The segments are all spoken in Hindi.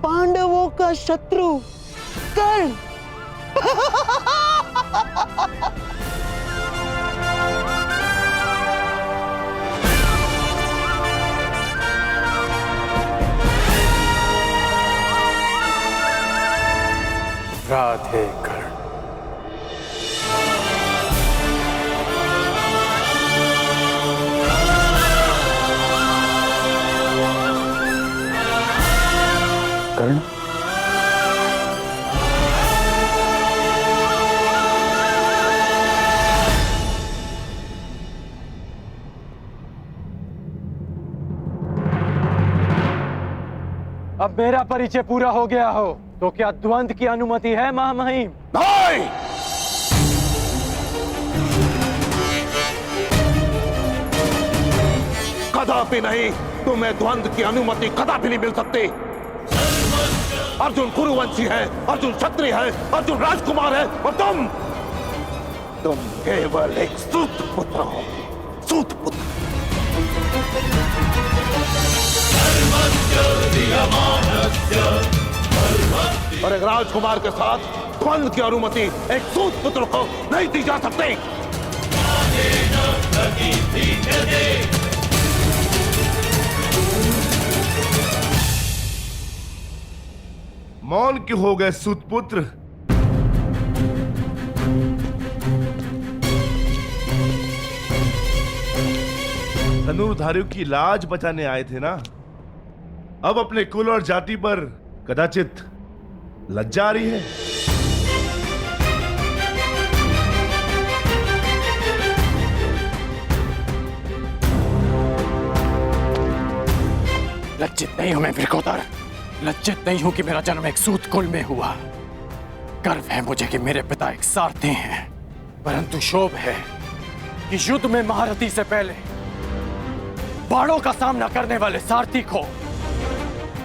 पांडवों का शत्रु कर्ण। राधे कर्ण। कर्ण, अब मेरा परिचय पूरा हो गया हो तो क्या द्वंद्व की अनुमति है महामहिम? नहीं! कदापि नहीं। तुम्हें द्वंद्व की अनुमति कदापि नहीं मिल सकती। अर्जुन कुरुवंशी है, अर्जुन क्षत्रिय है, अर्जुन राजकुमार है और तुम केवल एक सूत पुत्र हो। सूत पुत्र। और एक राजकुमार के साथ द्वंद्व की अनुमति एक सूत पुत्र को नहीं दी जा सकती। मौन क्यों हो गए सूतपुत्र? धनुर्धारियों की लाज बचाने आए थे ना? अब अपने कुल और जाति पर कदाचित लज्जा आ रही है। लज्जित नहीं हूं मैं वृकोदर। लज्जित नहीं हूं कि मेरा जन्म एक सूत कुल में हुआ। गर्व है मुझे कि मेरे पिता एक सारथी हैं, परंतु शोभ है कि युद्ध में महारथी से पहले बाणों का सामना करने वाले सारथी को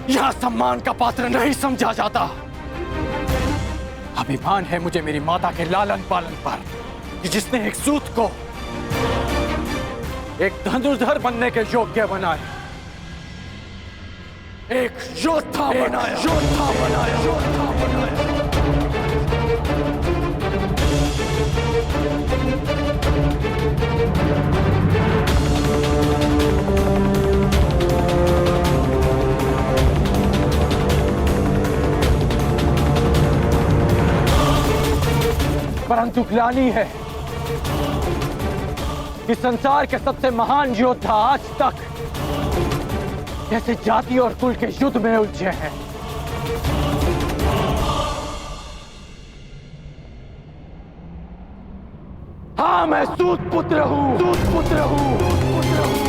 यहां सम्मान का पात्र नहीं समझा जाता। अभिमान है मुझे मेरी माता के लालन पालन पर कि जिसने एक सूत को एक धनुर्धर बनने के योग्य बनाया, एक योद्धा बनाया, योद्धा बनाया, योद्धा बनाया। परंतु ग्लानि है कि संसार के सबसे महान योद्धा आज तक जैसे जाति और कुल के युद्ध में उलझे हैं। हाँ, मैं सूत पुत्र हूं, सूत पुत्र हूं, सूत पुत्र हूं।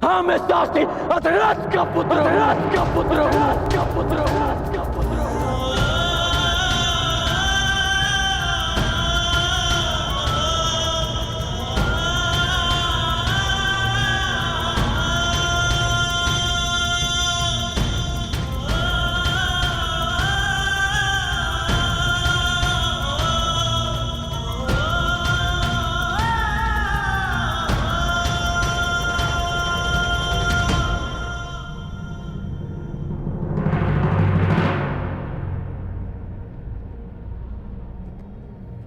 हाँ, मैं सारथी अधराज का पुत्र हूं, अधराज का पुत्र हूं, अधराज का पुत्र हूं, अधराज का पुत्र हूं।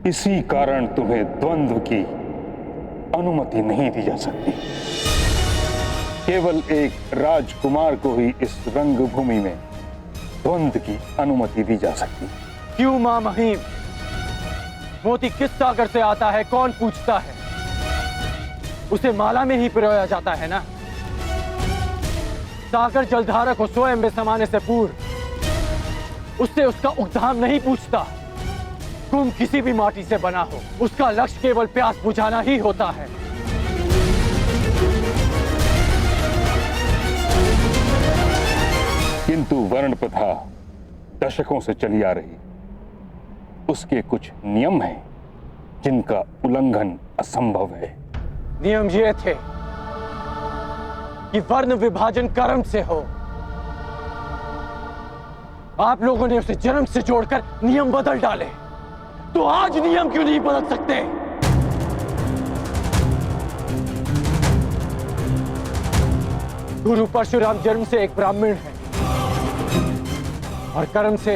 इसी कारण तुम्हें द्वंद्व की अनुमति नहीं दी जा सकती। केवल एक राजकुमार को ही इस रंगभूमि में द्वंद्व की अनुमति दी जा सकती। क्यों मां महिम? मोती किस सागर से आता है कौन पूछता है? उसे माला में ही पिरोया जाता है ना। सागर जलधारा को स्वयं में समाने से पूर्व उससे उसका उद्धाम नहीं पूछता। कुंभ किसी भी माटी से बना हो, उसका लक्ष्य केवल प्यास बुझाना ही होता है। किंतु वर्ण प्रथा दशकों से चली आ रही, उसके कुछ नियम हैं जिनका उल्लंघन असंभव है। नियम ये थे कि वर्ण विभाजन कर्म से हो। आप लोगों ने उसे जन्म से जोड़कर नियम बदल डाले, तो आज नियम क्यों नहीं बदल सकते? गुरु परशुराम जन्म से एक ब्राह्मण है और कर्म से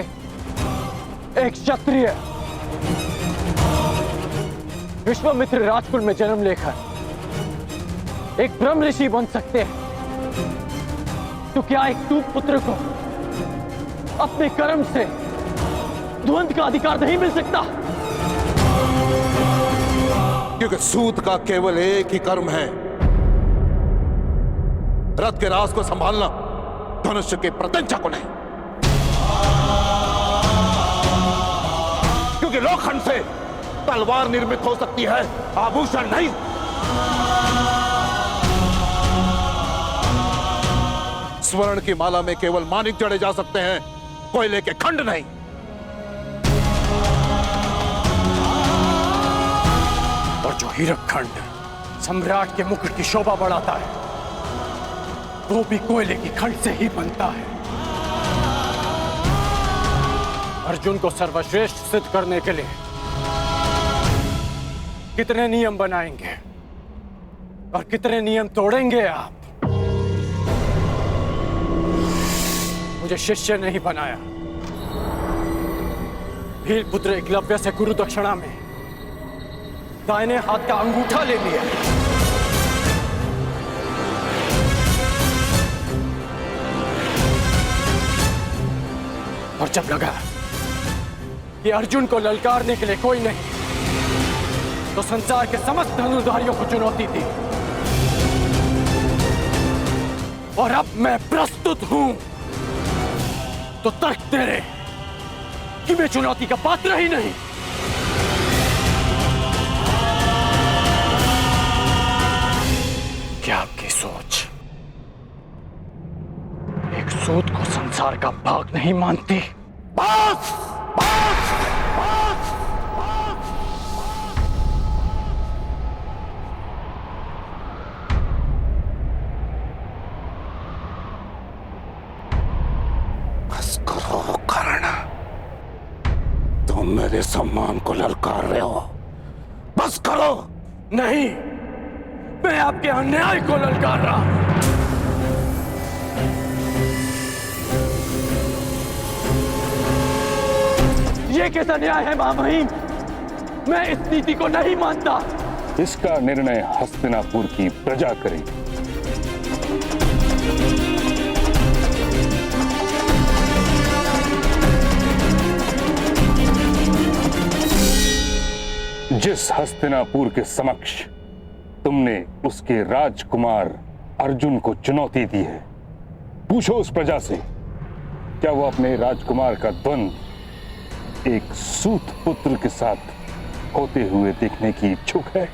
एक क्षत्रिय। विश्वामित्र राजकुल में जन्म लेकर एक ब्रह्म ऋषि बन सकते हैं, तो क्या एक सूत पुत्र को अपने कर्म से द्वंद का अधिकार नहीं मिल सकता? क्योंकि सूत का केवल एक ही कर्म है, रथ के राज को संभालना, धनुष्य के प्रत्यंचा को नहीं। क्योंकि लोखंड से तलवार निर्मित हो सकती है, आभूषण नहीं। स्वर्ण की माला में केवल मानिक जड़े जा सकते हैं, कोयले के खंड नहीं। और जो हीरक खंड सम्राट के मुकुट की शोभा बढ़ाता है, वो भी कोयले की खंड से ही बनता है। अर्जुन को सर्वश्रेष्ठ सिद्ध करने के लिए कितने नियम बनाएंगे और कितने नियम तोड़ेंगे आप? मुझे शिष्य नहीं बनाया, भील पुत्र एकलव्य से गुरु दक्षिणा में दाहिने हाथ का अंगूठा ले लिया। और जब लगा कि अर्जुन को ललकारने के लिए कोई नहीं, तो संसार के समस्त धनुर्धारियों को चुनौती दी। और अब मैं प्रस्तुत हूं, तो तर्क तेरे कि मैं चुनौती का पात्र ही नहीं। क्या आपकी सोच एक सूत को संसार का भाग नहीं मानती? बस! बस! बस! बस करो कर्ण, तुम मेरे सम्मान को ललकार रहे हो। बस करो। नहीं, मैं आपके अन्याय को ललकार रहा हूं। ये कैसा न्याय है महामहिम? मैं इस नीति को नहीं मानता। इसका निर्णय हस्तिनापुर की प्रजा करेगी। जिस हस्तिनापुर के समक्ष तुमने उसके राजकुमार अर्जुन को चुनौती दी है, पूछो उस प्रजा से, क्या वो अपने राजकुमार का द्वंद एक सूत पुत्र के साथ होते हुए देखने की इच्छुक है?